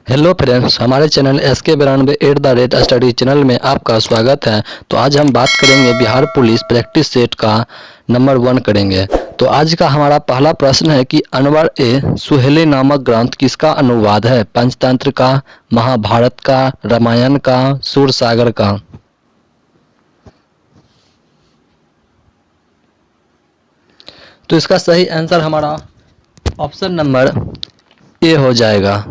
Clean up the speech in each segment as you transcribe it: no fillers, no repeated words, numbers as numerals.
Hello friends, हमारे channel SK92@स्टडी channel में आपका स्वागत है। तो आज हम बात करेंगे बिहार पुलिस प्रैक्टिस सेट का नंबर 1 करेंगे। तो आज का हमारा पहला प्रश्न है कि अनवर ए सुहेली नामक ग्रंथ किसका अनुवाद है? पंचतंत्र का, महाभारत का, रामायण का, सूरसागर का? तो इसका सही आंसर हमारा ऑप्शन नंबर ए हो जाएगा।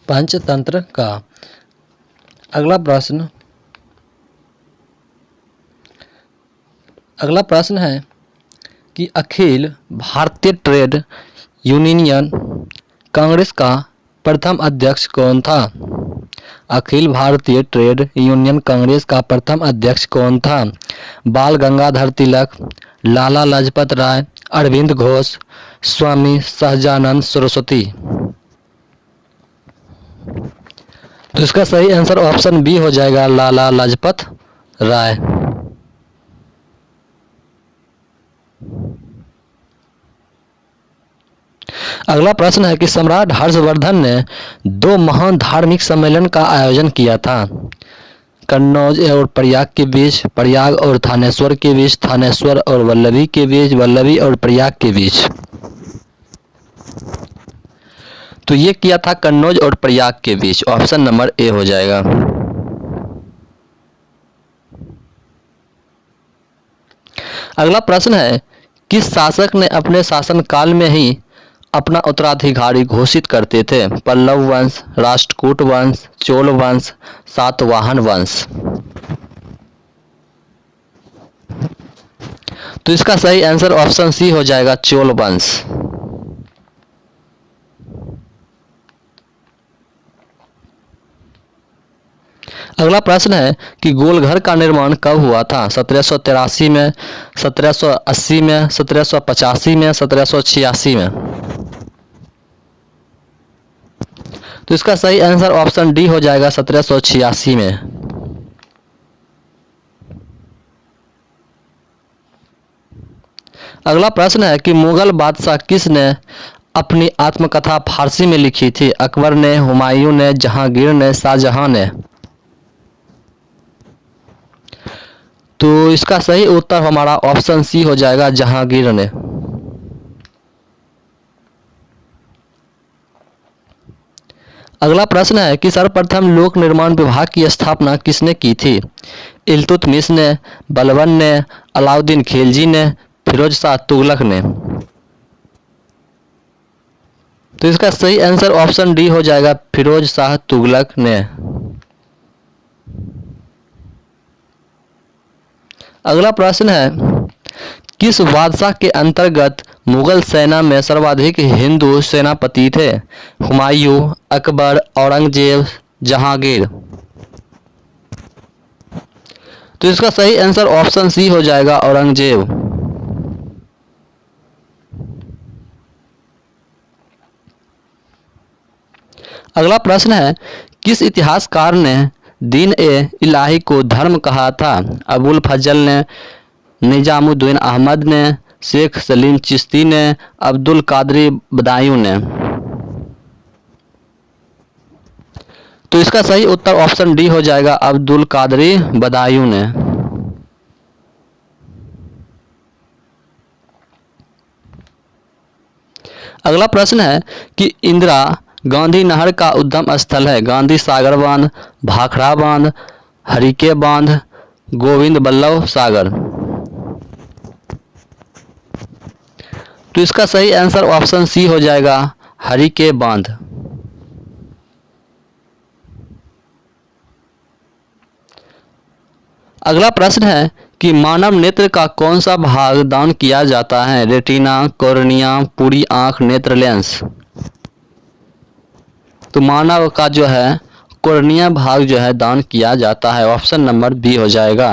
पंचतंत्र का। अगला प्रश्न है कि अखिल भारतीय ट्रेड यूनियन कांग्रेस का प्रथम अध्यक्ष कौन था? अखिल भारतीय ट्रेड यूनियन कांग्रेस का प्रथम अध्यक्ष कौन था? बाल गंगाधर तिलक, लाला लाजपत राय, अरविंद घोष, स्वामी सहजानंद सरस्वती? तो इसका सही आंसर ऑप्शन बी हो जाएगा, लाला लाजपत राय। अगला प्रश्न है कि सम्राट हर्षवर्धन ने 2 महान धार्मिक सम्मेलन का आयोजन किया था। कन्नौज और प्रयाग के बीच, प्रयाग और थानेश्वर के बीच, थानेश्वर और वल्लभी के बीच, वल्लभी और प्रयाग के बीच? तो ये किया था कन्नौज और प्रयाग के बीच। ऑप्शन नंबर ए हो जाएगा। अगला प्रश्न है किस शासक ने अपने शासनकाल में ही अपना उत्तराधिकारी घोषित करते थे? पल्लव वंश, राष्ट्रकूट वंश, चोल वंश, सातवाहन वंश? तो इसका सही आंसर ऑप्शन सी हो जाएगा, चोल वंश। अगला प्रश्न है कि गोलघर का निर्माण कब हुआ था? 1783 में, 1780 में, 1785 में, 1786 में? तो इसका सही आंसर ऑप्शन डी हो जाएगा, 1786 में। अगला प्रश्न है कि मुगल बादशाह किसने अपनी आत्मकथा फारसी में लिखी थी? अकबर ने, हुमायूं ने, जहांगीर ने, शाहजहां ने? तो इसका सही उत्तर हमारा ऑप्शन सी हो जाएगा, जहांगीर ने। अगला प्रश्न है कि सर्वप्रथम लोक निर्माण विभाग की स्थापना किसने की थी? इल्तुतमिश ने, बलबन ने, अलाउद्दीन खिलजी ने, फिरोज शाह तुगलक ने? तो इसका सही आंसर ऑप्शन डी हो जाएगा, फिरोज शाह तुगलक ने। अगला प्रश्न है किस बादशाह के अंतर्गत मुगल सेना में सर्वाधिक हिंदू सेनापति थे? हुमायूं, अकबर, औरंगजेब, जहांगीर? तो इसका सही आंसर ऑप्शन सी हो जाएगा, औरंगजेब। अगला प्रश्न है किस इतिहासकार ने दीन ए इलाही को धर्म कहा था? अबुल फजल ने, निजामुद्दीन अहमद ने, शेख सलीम चिश्ती ने, अब्दुल कादरी बदायूं ने? तो इसका सही उत्तर ऑप्शन डी हो जाएगा, अब्दुल कादरी बदायूं ने। अगला प्रश्न है कि इंदिरा गांधी नहर का उद्गम स्थल है? गांधी सागर बांध, भाखड़ा बांध, हरिके बांध, गोविंद बल्लभ सागर? तो इसका सही आंसर ऑप्शन सी हो जाएगा, हरिके बांध। अगला प्रश्न है कि मानव नेत्र का कौन सा भाग दान किया जाता है? रेटिना, कॉर्निया, पूरी आंख, नेत्र लेंस? तो मानव का जो है कॉर्निया भाग जो है दान किया जाता है। ऑप्शन नंबर बी हो जाएगा।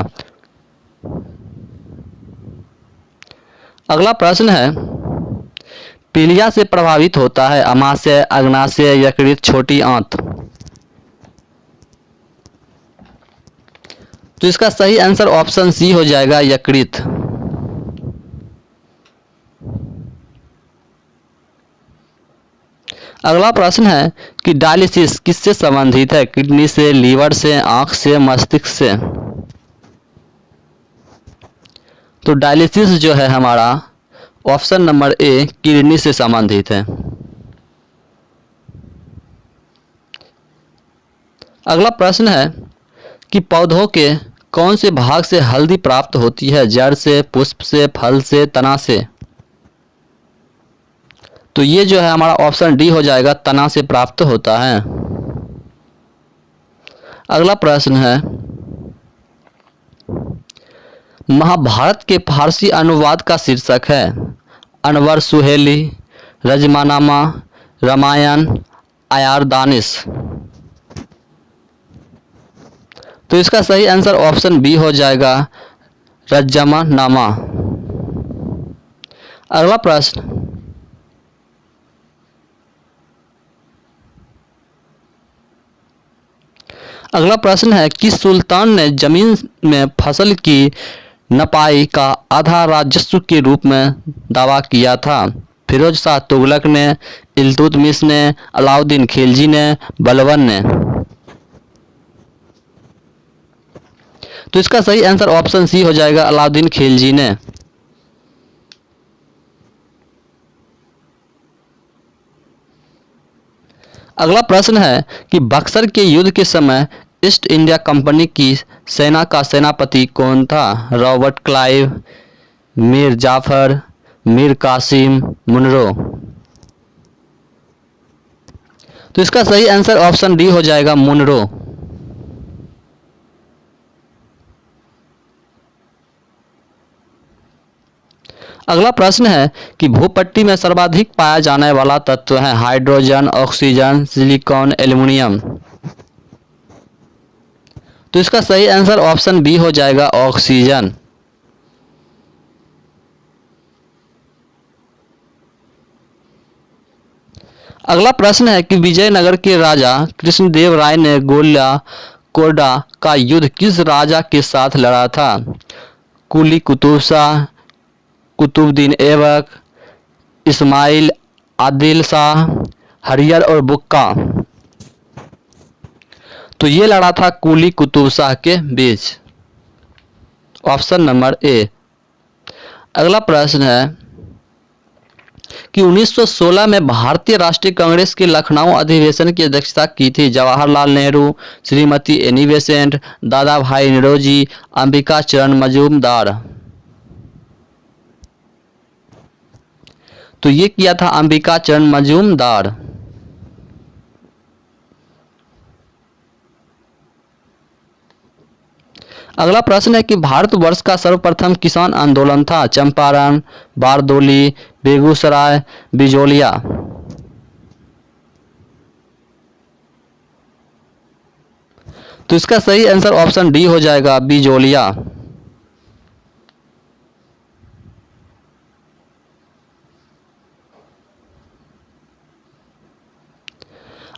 अगला प्रश्न है पीलिया से प्रभावित होता है? अमाशय, अग्नाशय, यकृत, छोटी आंत? तो इसका सही आंसर ऑप्शन सी हो जाएगा, यकृत। अगला प्रश्न है कि डायलिसिस किससे संबंधित है? किडनी से, लीवर से, आंख से, मस्तिष्क से? तो डायलिसिस जो है हमारा ऑप्शन नंबर ए किडनी से संबंधित है। अगला प्रश्न है कि पौधों के कौन से भाग से हल्दी प्राप्त होती है? जड़ से, पुष्प से, फल से, तना से? तो ये जो है हमारा ऑप्शन डी हो जाएगा, तना से प्राप्त होता है। अगला प्रश्न है महाभारत के फारसी अनुवाद का शीर्षक है? अनवर सुहेली, रजमानामा, रामायण, आयार दानिश? तो इसका सही आंसर ऑप्शन बी हो जाएगा, रजमानामा। अगला प्रश्न है किस सुल्तान ने जमीन में फसल की नपाई का आधा राजस्व के रूप में दावा किया था? फिरोज शाह तुगलक ने, इल्तुतमिश ने, अलाउद्दीन खिलजी ने, बलबन ने? तो इसका सही आंसर ऑप्शन सी हो जाएगा, अलाउद्दीन खिलजी ने। अगला प्रश्न है कि बक्सर के युद्ध के समय ईस्ट इंडिया कंपनी की सेना का सेनापति कौन था? Robert Clive, Mir Jafar, Mir Qasim, Munro? तो इसका सही आंसर ऑप्शन डी हो जाएगा, मुनरो। अगला प्रश्न है कि भूपट्टी में सर्वाधिक पाया जाने वाला तत्व है? Hydrogen, oxygen, silicon, aluminium? तो इसका सही आंसर ऑप्शन बी हो जाएगा, ऑक्सीजन। अगला प्रश्न है कि विजयनगर के राजा कृष्णदेव राय ने गोलियाकोंडा का युद्ध किस राजा के साथ लड़ा था? कुली कुतुब शाह, कुतुबुद्दीन ऐबक, इस्माइल आदिल शाह, हरियर और बुक्का? तो ये लड़ा था कुली कुतुब शाह के बीच, ऑप्शन नंबर ए। अगला प्रश्न है कि 1916 में भारतीय राष्ट्रीय कांग्रेस के लखनऊ अधिवेशन की अध्यक्षता की थी? जवाहरलाल नेहरू, श्रीमती एनी बेसेंट, दादा भाई नौरोजी, अंबिका चरण मजूमदार? तो ये किया था अंबिका चरण मजूमदार। अगला प्रश्न है कि भारतवर्ष का सर्वप्रथम किसान आंदोलन था? चंपारण, बारदोली, बेगूसराय, बिजोलिया? तो इसका सही आंसर ऑप्शन डी हो जाएगा, बिजोलिया।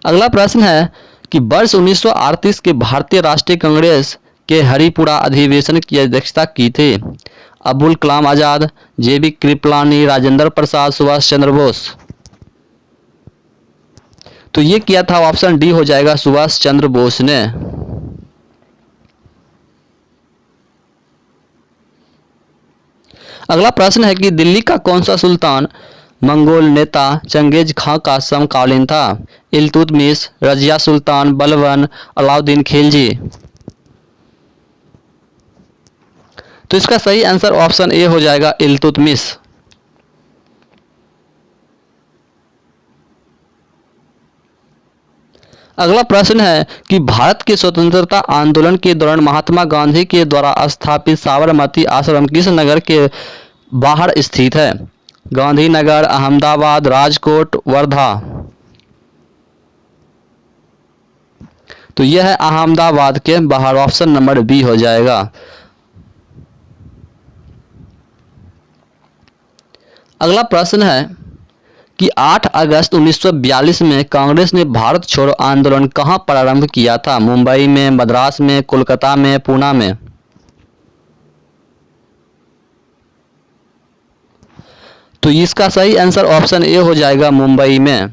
अगला प्रश्न है कि वर्ष 1938 के भारतीय राष्ट्रीय कांग्रेस के हरिपुरा अधिवेशन की अध्यक्षता की थी? अबुल कलाम आजाद, जेबी कृपलानी, राजेंद्र प्रसाद, सुभाष चंद्र बोस? तो ये किया था ऑप्शन डी हो जाएगा, सुभाष चंद्र बोस ने। अगला प्रश्न है कि दिल्ली का कौन सा सुल्तान मंगोल नेता चंगेज खां का समकालीन था? इल्तुतमिश, रजिया सुल्तान, बलबन, अलाउद्दीन खिलजी? तो इसका सही आंसर ऑप्शन ए हो जाएगा, इल्तुतमिश। अगला प्रश्न है कि भारत के स्वतंत्रता आंदोलन के दौरान महात्मा गांधी के द्वारा स्थापित साबरमती आश्रम किस नगर के बाहर स्थित है? गांधीनगर, अहमदाबाद, राजकोट, वर्धा? तो यह है अहमदाबाद के बाहर, ऑप्शन नंबर बी हो जाएगा। अगला प्रश्न है कि 8 अगस्त 1942 में कांग्रेस ने भारत छोड़ो आंदोलन कहां प्रारंभ किया था? मुंबई में, मद्रास में, कोलकाता में, पूना में? तो इसका सही आंसर ऑप्शन ए हो जाएगा, मुंबई में।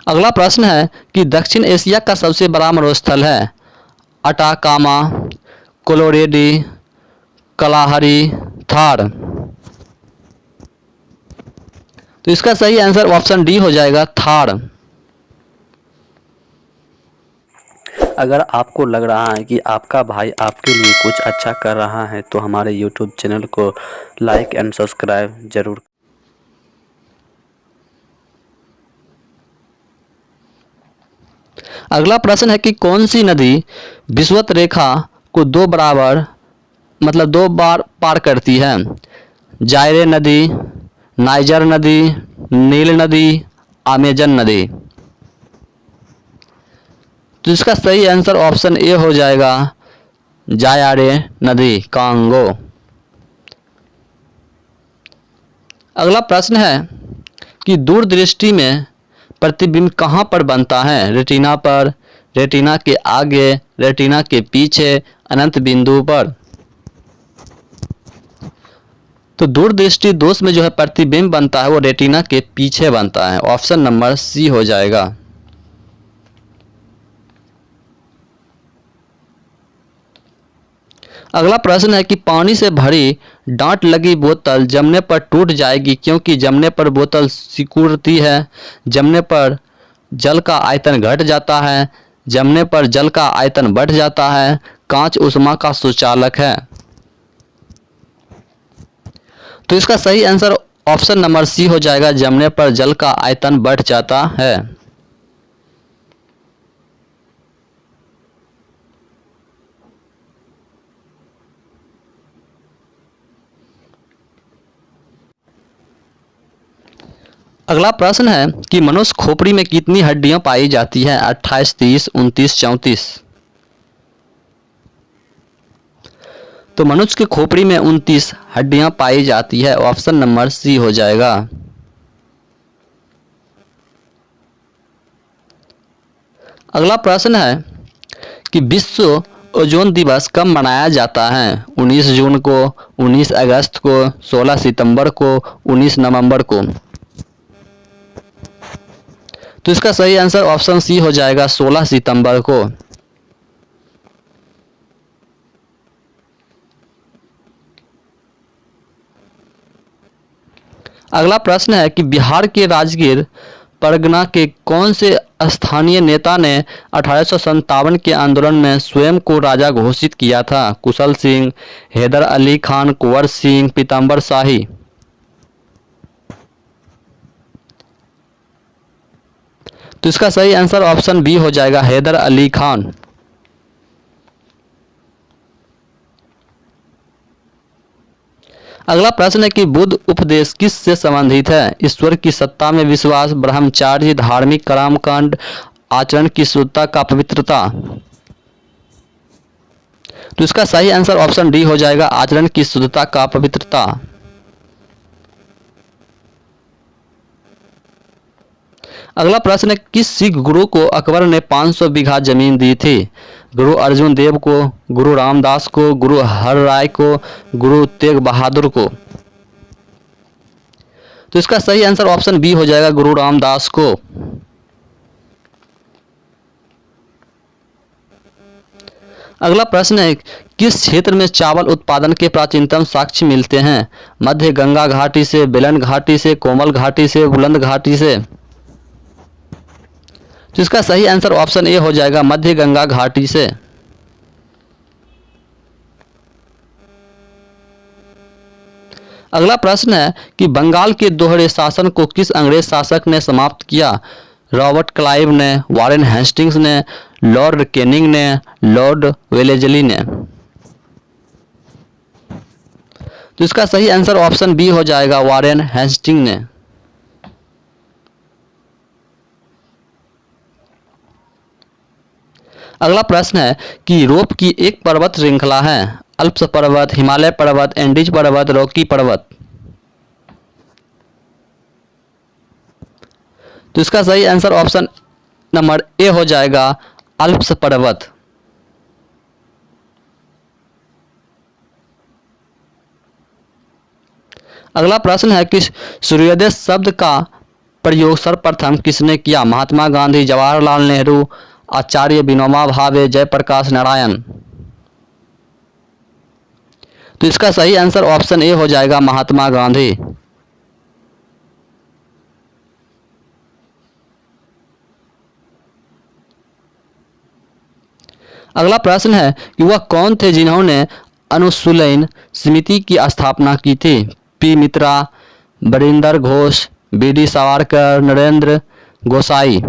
अगला प्रश्न है कि दक्षिण एशिया का सबसे बड़ा मरुस्थल है अटाकामा, कोलोरेडो, कलाहरी, थार। तो इसका सही आंसर ऑप्शन डी हो जाएगा, थार। अगर आपको लग रहा है कि आपका भाई आपके लिए कुछ अच्छा कर रहा है तो हमारे YouTube चैनल को लाइक एंड सब्सक्राइब जरूर। अगला प्रश्न है कि कौन सी नदी विषुवत रेखा को दो बार पार करती है? जायरे नदी, नाइजर नदी, नील नदी, अमेजन नदी। तो इसका सही आंसर ऑप्शन ए हो जाएगा, जायरे नदी, कांगो। अगला प्रश्न है कि दूरदृष्टि में प्रतिबिंब कहाँ पर बनता है? रेटिना पर, रेटिना के आगे, रेटिना के पीछे, अनंत बिंदु पर। तो दूरदृष्टि दोष में जो है प्रतिबिंब बनता है वो रेटिना के पीछे बनता है। ऑप्शन नंबर सी हो जाएगा। अगला प्रश्न है कि पानी से भरी डांट लगी बोतल जमने पर टूट जाएगी क्योंकि जमने पर बोतल सिकुड़ती है, जमने पर जल का आयतन घट जाता है, जमने पर जल का आयतन बढ़ जाता है, कांच ऊष्मा का सुचालक है। तो इसका सही आंसर ऑप्शन नंबर सी हो जाएगा, जमने पर जल का आयतन बढ़ जाता है। अगला प्रश्न है कि मनुष्य खोपड़ी में कितनी हड्डियां पाई जाती हैं? 28, 30, 29, 34। तो मनुष्य के खोपड़ी में 29 हड्डियां पाई जाती है। ऑप्शन नंबर सी हो जाएगा। अगला प्रश्न है कि विश्व ओजोन दिवस कब मनाया जाता है? 19 जून को, 19 अगस्त को, 16 सितंबर को, 19 नवंबर को। तो इसका सही आंसर ऑप्शन सी हो जाएगा, 16 सितंबर को। अगला प्रश्न है कि बिहार के राजगीर परगना के कौन से स्थानीय नेता ने 1857 के आंदोलन में स्वयं को राजा घोषित किया था? कुशल सिंह, हैदर अली खान, कुंवर सिंह, पीताम्बर शाही। तो इसका सही आंसर ऑप्शन बी हो जाएगा, हैदर अली खान। अगला प्रश्न है कि बुद्ध उपदेश किस से संबंधित है? ईश्वर की सत्ता में विश्वास, ब्रह्मचार्य, धार्मिक कर्मकांड, आचरण की शुद्धता का पवित्रता। तो इसका सही आंसर ऑप्शन डी हो जाएगा, आचरण की शुद्धता का पवित्रता। अगला प्रश्न है किस सिख गुरु को अकबर ने 500 बीघा जमीन दी थी? गुरु अर्जुन देव को, गुरु रामदास को, गुरु हरराय को, गुरु तेग बहादुर को। तो इसका सही आंसर ऑप्शन बी हो जाएगा, गुरु रामदास को। अगला प्रश्न है किस क्षेत्र में चावल उत्पादन के प्राचीनतम साक्ष्य मिलते हैं? मध्य गंगा घाटी से, बेलन घाटी से, कोमल घाटी से, बुलंद घाटी से। तो इसका सही आंसर ऑप्शन ए हो जाएगा, मध्य गंगा घाटी से। अगला प्रश्न है कि बंगाल के दोहरे शासन को किस अंग्रेज शासक ने समाप्त किया? रॉबर्ट क्लाइव ने, वारेन हेस्टिंग्स ने, लॉर्ड कैनिंग ने, लॉर्ड वेलेस्ली ने। तो इसका सही आंसर ऑप्शन बी हो जाएगा, वारेन हेस्टिंग ने। अगला प्रश्न है कि यूरोप की एक पर्वत श्रृंखला है? अल्प्स पर्वत, हिमालय पर्वत, एंडीज पर्वत, रॉकी पर्वत। तो इसका सही आंसर ऑप्शन नंबर ए हो जाएगा, अल्प्स पर्वत। अगला प्रश्न है कि सूर्योदय शब्द का प्रयोग सर्वप्रथम किसने किया? महात्मा गांधी, जवाहरलाल नेहरू, आचार्य विनोबा भावे, जयप्रकाश नारायण। तो इसका सही आंसर ऑप्शन ए हो जाएगा, महात्मा गांधी। अगला प्रश्न है कि वह कौन थे जिन्होंने अनुशीलन समिति की स्थापना की थी? पी मित्रा, बरिंदर घोष, बी.डी. सावरकर, नरेंद्र गोसाई।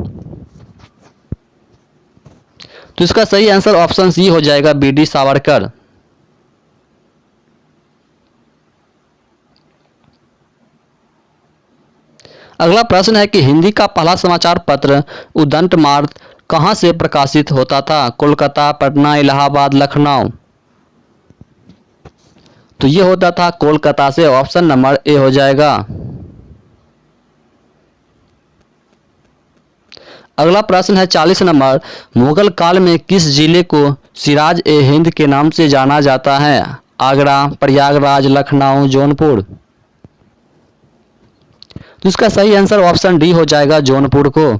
तो इसका सही आंसर ऑप्शन सी हो जाएगा, बी.डी. सावरकर। अगला प्रश्न है कि हिंदी का पहला समाचार पत्र उदंत मार्ग कहां से प्रकाशित होता था? कोलकाता, पटना, इलाहाबाद, लखनऊ। तो ये होता था कोलकाता से। ऑप्शन नंबर ए हो जाएगा। अगला प्रश्न है 40 नंबर, मुगल काल में किस जिले को सिराज ए हिंद के नाम से जाना जाता है? आगरा, प्रयागराज, लखनऊ, जौनपुर। तो इसका सही आंसर ऑप्शन डी हो जाएगा, जौनपुर को।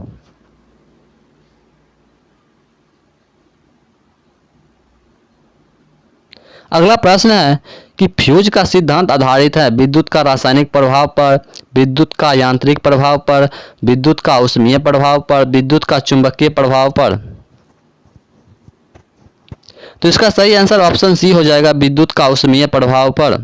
अगला प्रश्न है कि फ्यूज का सिद्धांत आधारित है विद्युत का रासायनिक प्रभाव पर, विद्युत का यांत्रिक प्रभाव पर, विद्युत का ऊष्मीय प्रभाव पर, विद्युत का चुंबकीय प्रभाव पर। तो इसका सही आंसर ऑप्शन सी हो जाएगा, विद्युत का ऊष्मीय प्रभाव पर।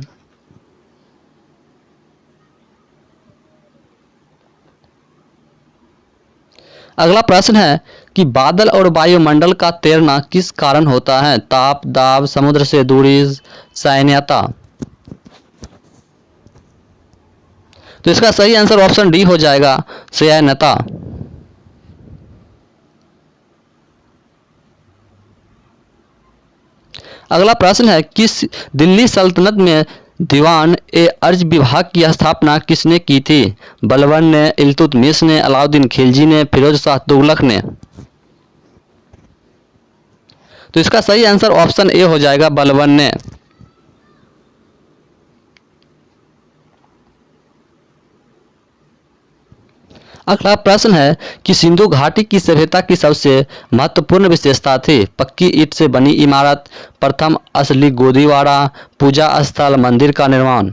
अगला प्रश्न है कि बादल और वायुमंडल का तैरना किस कारण होता है? ताप, दाब, समुद्र से दूरी, सैन्यता। तो इसका सही आंसर ऑप्शन डी हो जाएगा, सैन्यता। अगला प्रश्न है किस दिल्ली सल्तनत में दीवान ए अर्ज विभाग की स्थापना किसने की थी? बलबन ने, इल्तुतमिश ने, अलाउद्दीन खिलजी ने, फिरोज शाह तुगलक ने। तो इसका सही आंसर ऑप्शन ए हो जाएगा, बलबन ने। अगला प्रश्न है कि सिंधु घाटी की सभ्यता की सबसे महत्वपूर्ण विशेषता थी? पक्की ईंट से बनी इमारत, प्रथम असली गोदीवाड़ा, पूजा स्थल, मंदिर का निर्माण।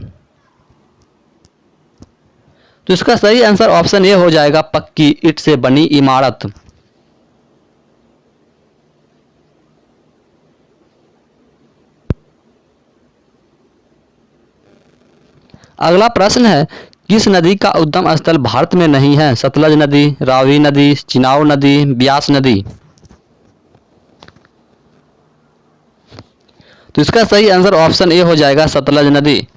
तो इसका सही आंसर ऑप्शन ए हो जाएगा, पक्की ईंट से बनी इमारत। अगला प्रश्न है किस नदी का उद्गम स्थल भारत में नहीं है? सतलज नदी, रावी नदी, चिनाब नदी, ब्यास नदी। तो इसका सही आंसर ऑप्शन ए हो जाएगा, सतलज नदी।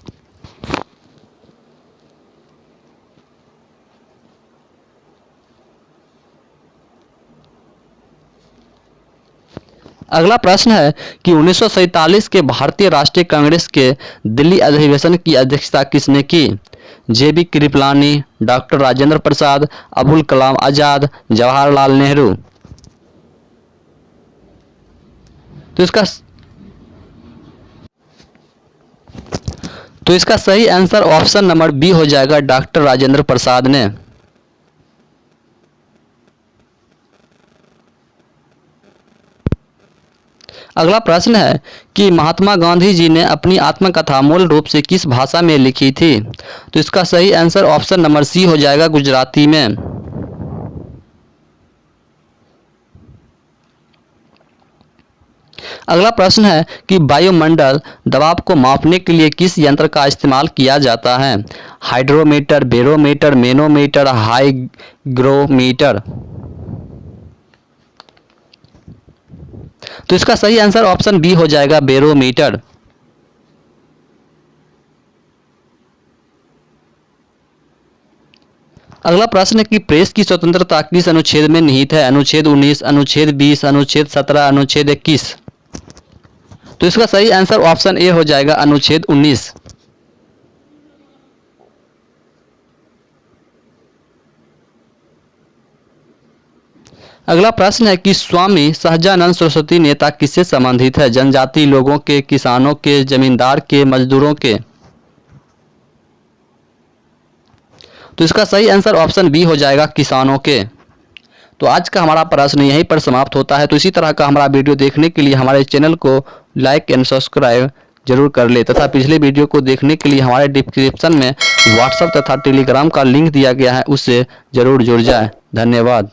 अगला प्रश्न है कि 1947 के भारतीय राष्ट्रीय कांग्रेस के दिल्ली अधिवेशन की अध्यक्षता किसने की? जे.बी. कृपलानी, डॉक्टर राजेंद्र प्रसाद, अबुल कलाम आजाद, जवाहरलाल नेहरू। तो इसका सही आंसर ऑप्शन नंबर बी हो जाएगा, डॉक्टर राजेंद्र प्रसाद ने। अगला प्रश्न है कि महात्मा गांधी जी ने अपनी आत्मकथा मूल रूप से किस भाषा में लिखी थी? तो इसका सही आंसर ऑप्शन नंबर सी हो जाएगा, गुजराती में। अगला प्रश्न है कि वायुमंडल दबाव को मापने के लिए किस यंत्र का इस्तेमाल किया जाता है? Hydrometer, barometer, manometer, hygrometer. तो इसका सही आंसर ऑप्शन बी हो जाएगा, बैरोमीटर। अगला प्रश्न है कि प्रेस की स्वतंत्रता किस अनुच्छेद में निहित है? अनुच्छेद 19, अनुच्छेद 20, अनुच्छेद 17, अनुच्छेद 21। तो इसका सही आंसर ऑप्शन ए हो जाएगा, अनुच्छेद 19। अगला प्रश्न है कि स्वामी सहजानंद सरस्वती नेता किससे संबंधित है? जनजाति लोगों के, किसानों के, जमींदार के, मजदूरों के। तो इसका सही आंसर ऑप्शन बी हो जाएगा, किसानों के। तो आज का हमारा प्रश्न यहीं पर समाप्त होता है। तो इसी तरह का हमारा वीडियो देखने के लिए हमारे चैनल को लाइक एंड सब्सक्राइब जरूर कर ले, तथा पिछले वीडियो को देखने के लिए हमारे डिस्क्रिप्शन में व्हाट्सएप तथा टेलीग्राम का लिंक दिया गया है, उससे जरूर जुड़ जाए। धन्यवाद।